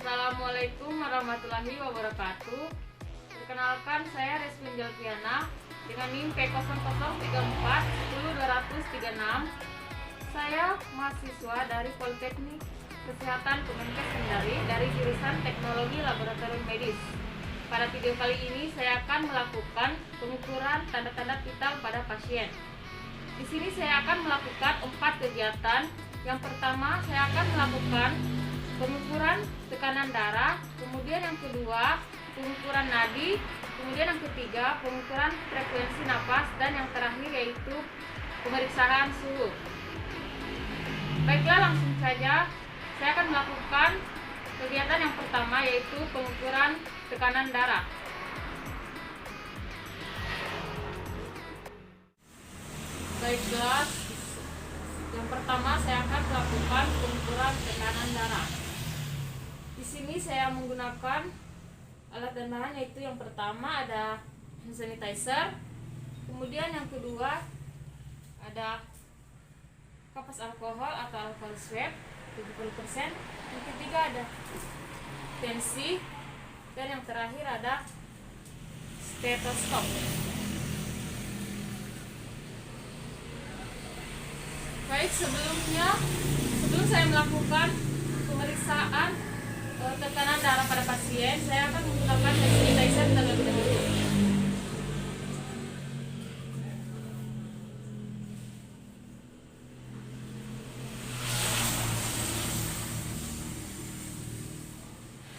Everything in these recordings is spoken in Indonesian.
Assalamualaikum warahmatullahi wabarakatuh. Perkenalkan, saya Resmin Jalviana dengan NIM P0034 10236. Saya mahasiswa dari Politeknik Kesehatan Kemenkes Kendari dari jurusan Teknologi Laboratorium Medis. Pada video kali ini saya akan melakukan pengukuran tanda-tanda vital pada pasien. Di sini saya akan melakukan 4 kegiatan. Yang pertama, saya akan melakukan pengukuran tekanan darah, kemudian yang kedua pengukuran nadi, kemudian yang ketiga pengukuran frekuensi napas, dan yang terakhir yaitu pemeriksaan suhu. Baiklah, langsung saja saya akan melakukan kegiatan yang pertama, yaitu pengukuran tekanan darah. Baiklah, yang pertama saya akan melakukan pengukuran tekanan darah. Di sini saya menggunakan alat dan bahan, yaitu yang pertama ada hand sanitizer, kemudian yang kedua ada kapas alkohol atau alkohol swab 70%, yang ketiga ada tensi, dan yang terakhir ada stetoskop. Baik, sebelum saya melakukan pemeriksaan tekanan darah pada pasien, saya akan menggunakan hand sanitizer terlebih dahulu.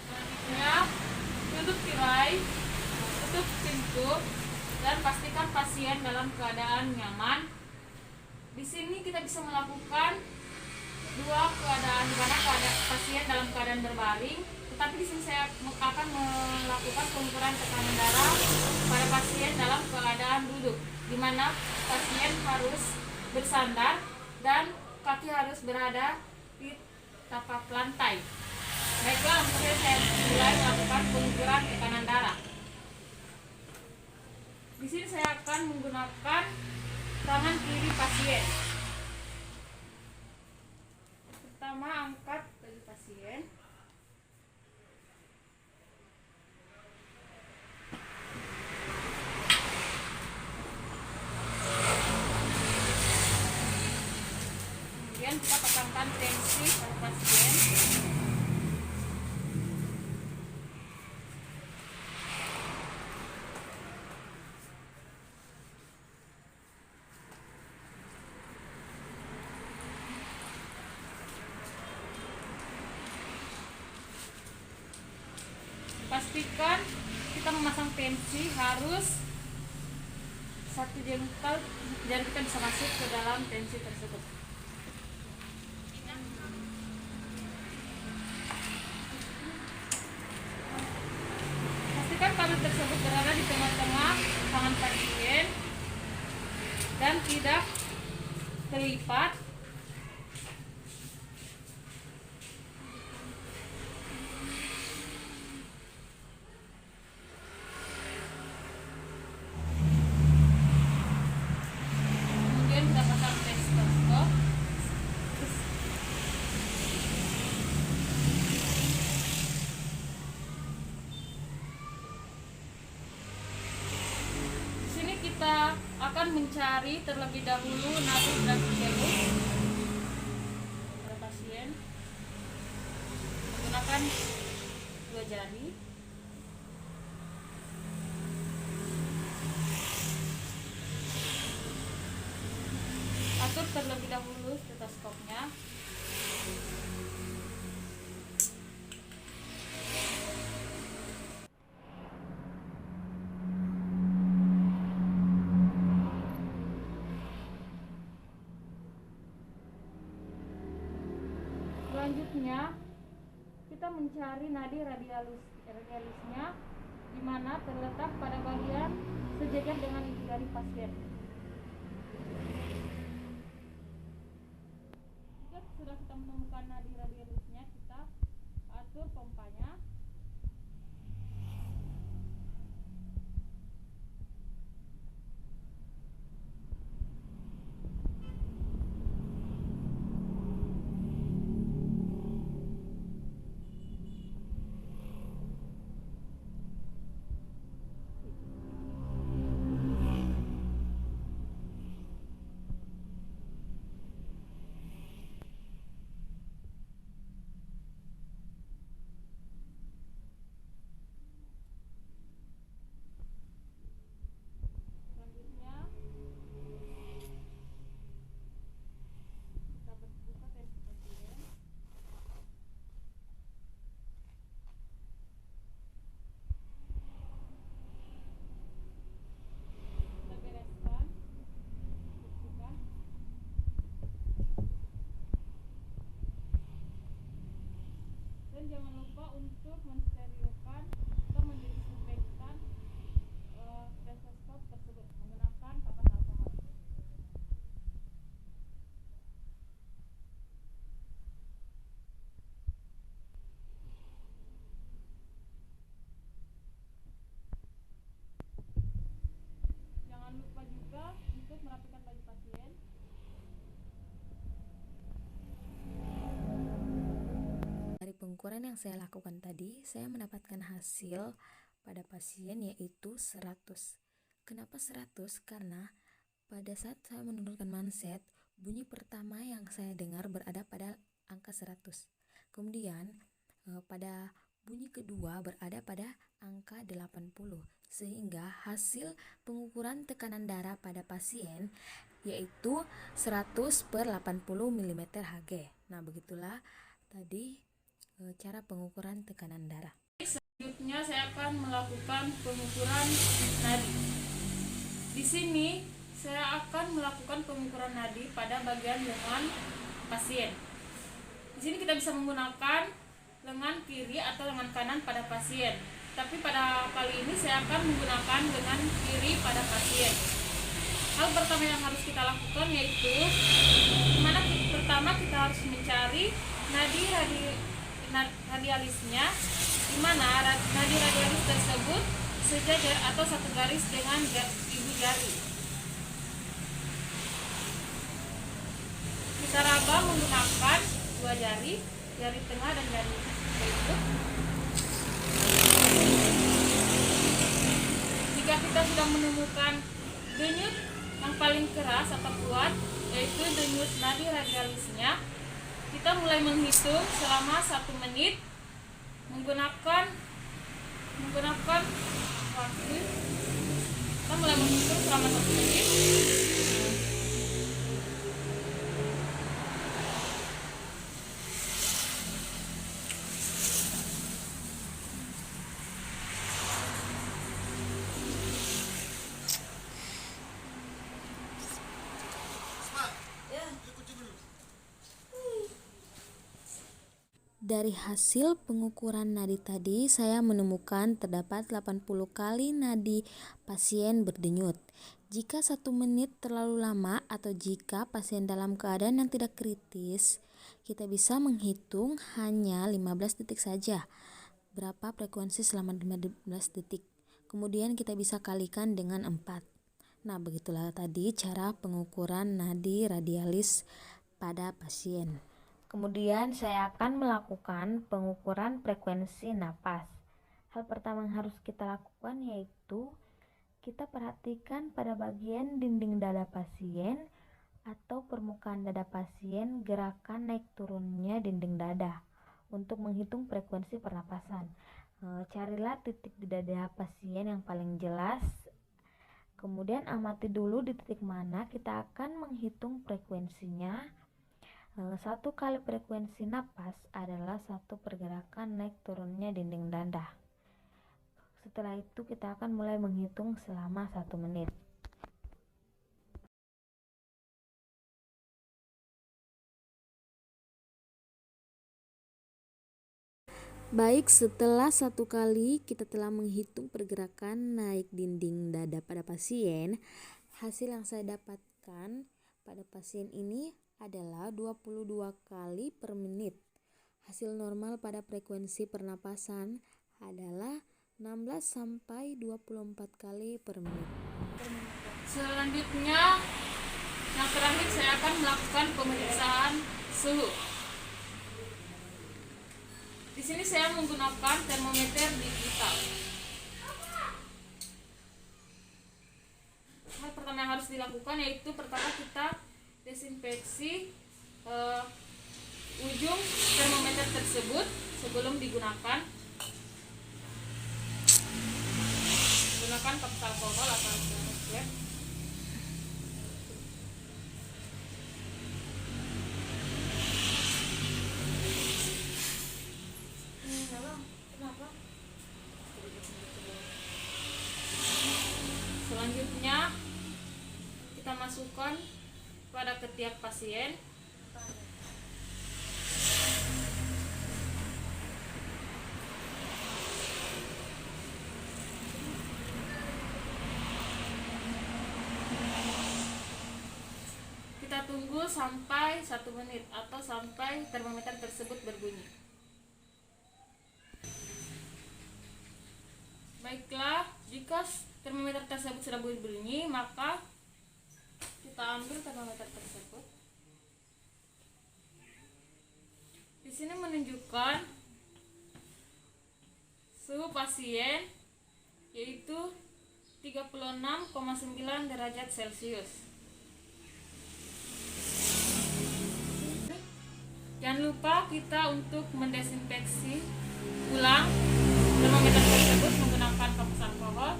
Selanjutnya, tutup tirai, tutup pintu, dan pastikan pasien dalam keadaan nyaman. Di sini kita bisa melakukan dua keadaan, di mana pasien dalam keadaan berbaring, tetapi di sini saya akan melakukan pengukuran tekanan darah pada pasien dalam keadaan duduk, di mana pasien harus bersandar dan kaki harus berada di tapak lantai. Baiklah, langsung saja saya mulai melakukan pengukuran tekanan darah. Di sini saya akan menggunakan tangan kiri pasien. Pertama, angkat bagi pasien. Kemudian kita pasangkan tensi pada pasien. Pastikan kita memasang tensi harus 1 jengkal, jari kita bisa masuk ke dalam tensi tersebut. Pastikan kabel tersebut berada di tengah-tengah tangan pasien dan tidak terlipat. Kita akan mencari terlebih dahulu nadi brachydactyly pada pasien menggunakan 2 jari. Atur terlebih dahulu stetoskopnya. Selanjutnya, kita mencari nadi radialisnya, di mana terletak pada bagian sejajar dengan inti jari pasien. Jika sudah kita menemukan nadi radialisnya, kita atur pompanya. yang saya lakukan tadi, saya mendapatkan hasil pada pasien yaitu 100. Kenapa 100? Karena pada saat saya menurunkan manset, bunyi pertama yang saya dengar berada pada angka 100. Kemudian pada bunyi kedua berada pada angka 80. Sehingga hasil pengukuran tekanan darah pada pasien yaitu 100/80 mm Hg. Nah, begitulah tadi cara pengukuran tekanan darah. Selanjutnya saya akan melakukan pengukuran nadi. Di sini saya akan melakukan pengukuran nadi pada bagian lengan pasien. Di sini kita bisa menggunakan lengan kiri atau lengan kanan pada pasien. Tapi pada kali ini saya akan menggunakan lengan kiri pada pasien. Hal pertama yang harus kita lakukan yaitu pertama kita harus mencari nadi radialisnya, di mana nadi radialis tersebut sejajar atau satu garis dengan ibu jari. Kita raba menggunakan dua jari, jari tengah dan jari berikut. Jika kita sudah menemukan denyut yang paling keras atau kuat, yaitu denyut nadi radialisnya, kita mulai menghitung selama 1 menit menggunakan waktu. Kita mulai menghitung selama 1 menit. Dari hasil pengukuran nadi tadi, saya menemukan terdapat 80 kali nadi pasien berdenyut. Jika 1 menit terlalu lama atau jika pasien dalam keadaan yang tidak kritis, kita bisa menghitung hanya 15 detik saja. Berapa frekuensi selama 15 detik. Kemudian kita bisa kalikan dengan 4. Nah, begitulah tadi cara pengukuran nadi radialis pada pasien. Kemudian saya akan melakukan pengukuran frekuensi napas. Hal pertama yang harus kita lakukan yaitu kita perhatikan pada bagian dinding dada pasien atau permukaan dada pasien gerakan naik turunnya dinding dada untuk menghitung frekuensi pernapasan. Carilah titik di dada pasien yang paling jelas. Kemudian amati dulu di titik mana kita akan menghitung frekuensinya. 1 kali frekuensi napas adalah 1 pergerakan naik turunnya dinding dada. Setelah itu kita akan mulai menghitung selama 1 menit. Baik, setelah 1 kali kita telah menghitung pergerakan naik dinding dada pada pasien, hasil yang saya dapatkan pada pasien ini adalah 22 kali per menit. Hasil normal pada frekuensi pernapasan adalah 16-24 kali per menit. Selanjutnya, yang terakhir saya akan melakukan pemeriksaan suhu. Di sini saya menggunakan termometer digital. Hal pertama yang harus dilakukan yaitu pertama kita desinfeksi ujung termometer tersebut sebelum digunakan. Gunakan pakai alkohol atau swab. Selanjutnya kita masukkan pada ketiak pasien. Kita tunggu sampai 1 menit atau sampai termometer tersebut berbunyi. Baiklah, jika termometer tersebut sudah berbunyi, maka kita ambil termometer tersebut. Di sini menunjukkan suhu pasien yaitu 36,9 derajat Celcius. Jangan lupa kita untuk mendesinfeksi ulang termometer tersebut menggunakan kapas alkohol.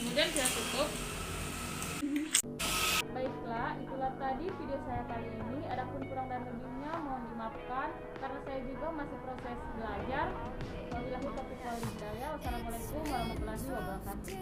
Kemudian kita tutup. Baiklah, itulah tadi video saya kali ini. Adapun kurang dan lebihnya mohon dimaafkan karena saya juga masih proses belajar. Wabillahi taufiq wal hidayah. Wassalamualaikum warahmatullahi wabarakatuh.